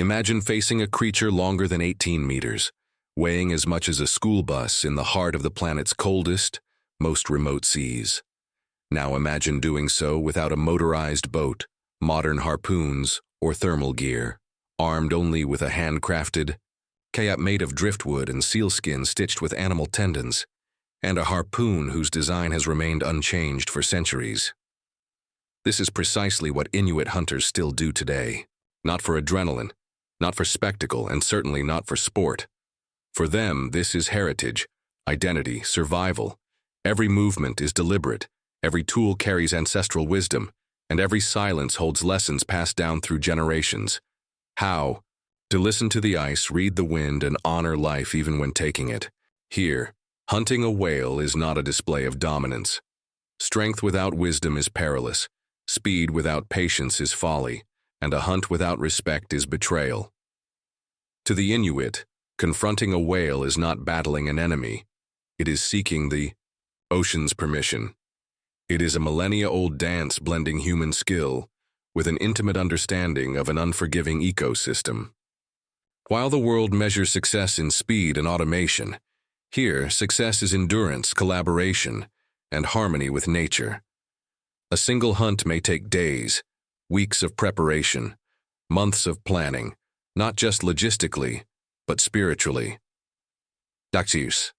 Imagine facing a creature longer than 18 meters, weighing as much as a school bus in the heart of the planet's coldest, most remote seas. Now imagine doing so without a motorized boat, modern harpoons, or thermal gear, armed only with a handcrafted kayak made of driftwood and sealskin stitched with animal tendons, and a harpoon whose design has remained unchanged for centuries. This is precisely what Inuit hunters still do today. Not for adrenaline, not for spectacle, and certainly not for sport. For them, this is heritage, identity, survival. Every movement is deliberate, every tool carries ancestral wisdom, and every silence holds lessons passed down through generations. How? To listen to the ice, read the wind, and honor life even when taking it. Here, hunting a whale is not a display of dominance. Strength without wisdom is perilous, speed without patience is folly, and a hunt without respect is betrayal. To the Inuit, confronting a whale is not battling an enemy. It is seeking the ocean's permission. It is a millennia-old dance blending human skill with an intimate understanding of an unforgiving ecosystem. While the world measures success in speed and automation, here success is endurance, collaboration, and harmony with nature. A single hunt may take days, weeks of preparation, months of planning, not just logistically, but spiritually. Taboos.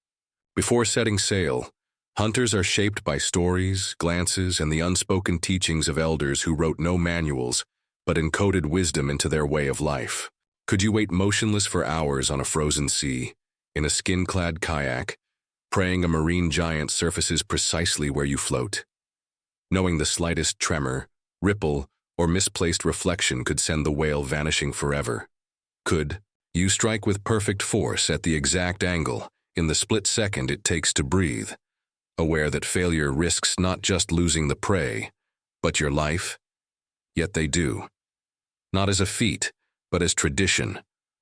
Before setting sail, hunters are shaped by stories, glances, and the unspoken teachings of elders who wrote no manuals, but encoded wisdom into their way of life. Could you wait motionless for hours on a frozen sea, in a skin-clad kayak, praying a marine giant surfaces precisely where you float? Knowing the slightest tremor, ripple, or misplaced reflection could send the whale vanishing forever. Could you strike with perfect force at the exact angle, in the split second it takes to breathe, aware that failure risks not just losing the prey, but your life? Yet they do. Not as a feat, but as tradition,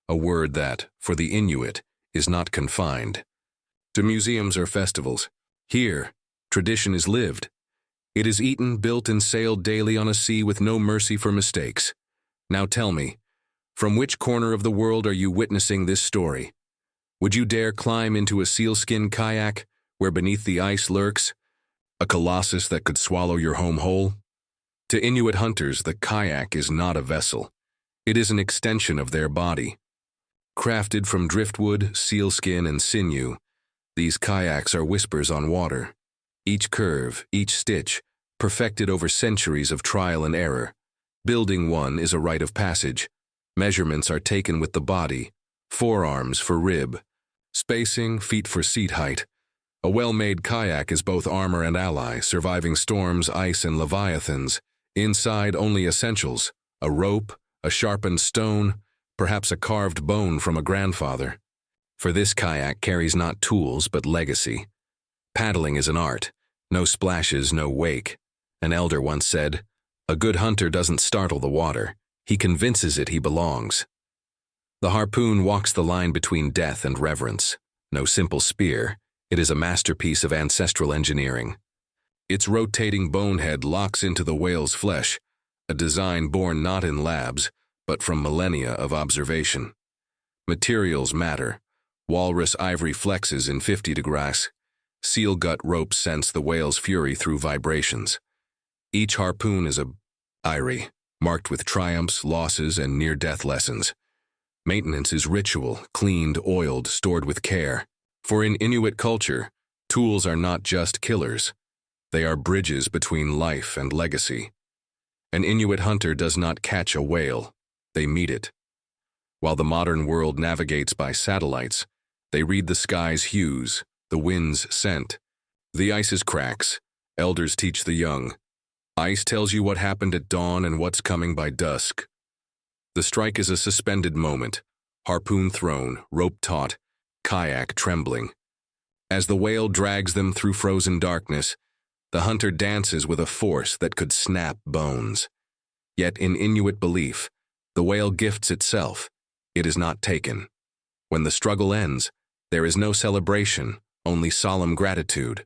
a word that, for the Inuit, is not confined to museums or festivals. Here, tradition is lived. It is eaten, built, and sailed daily on a sea with no mercy for mistakes. Now tell me, from which corner of the world are you witnessing this story? Would you dare climb into a sealskin kayak, where beneath the ice lurks a colossus that could swallow your home whole? To Inuit hunters, the kayak is not a vessel. It is an extension of their body. Crafted from driftwood, sealskin, and sinew, these kayaks are whispers on water. Each curve, each stitch, perfected over centuries of trial and error. Building one is a rite of passage. Measurements are taken with the body, forearms for rib, spacing, feet for seat height. A well-made kayak is both armor and ally, surviving storms, ice, and leviathans. Inside, only essentials: a rope, a sharpened stone, perhaps a carved bone from a grandfather. For this kayak carries not tools but legacy. Paddling is an art. No splashes, no wake. An elder once said, "A good hunter doesn't startle the water. He convinces it he belongs." The harpoon walks the line between death and reverence. No simple spear. It is a masterpiece of ancestral engineering. Its rotating bonehead locks into the whale's flesh, a design born not in labs, but from millennia of observation. Materials matter. Walrus ivory flexes in 50 degrees. Seal gut ropes sense the whale's fury through vibrations. Each harpoon is a diary, marked with triumphs, losses, and near-death lessons. Maintenance is ritual, cleaned, oiled, stored with care. For in Inuit culture, tools are not just killers. They are bridges between life and legacy. An Inuit hunter does not catch a whale, they meet it. While the modern world navigates by satellites, they read the sky's hues, the wind's scent. The ice's cracks. Elders teach the young. Ice tells you what happened at dawn and what's coming by dusk. The strike is a suspended moment, harpoon thrown, rope taut, kayak trembling. As the whale drags them through frozen darkness, the hunter dances with a force that could snap bones. Yet in Inuit belief, the whale gifts itself. It is not taken. When the struggle ends, there is no celebration, only solemn gratitude.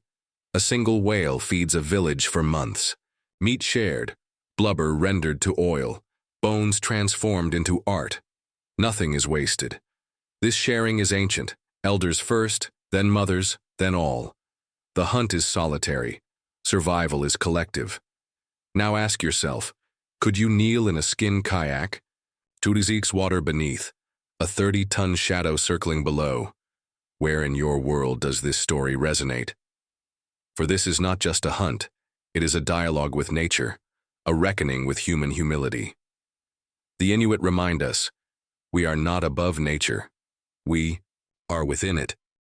A single whale feeds a village for months. Meat shared, blubber rendered to oil, bones transformed into art. Nothing is wasted. This sharing is ancient. Elders first, then mothers, then all. The hunt is solitary. Survival is collective. Now ask yourself, could you kneel in a skin kayak? Turizik's water beneath, a 30-ton shadow circling below. Where in your world does this story resonate? For this is not just a hunt, it is a dialogue with nature, a reckoning with human humility. The Inuit remind us, we are not above nature, we are within it.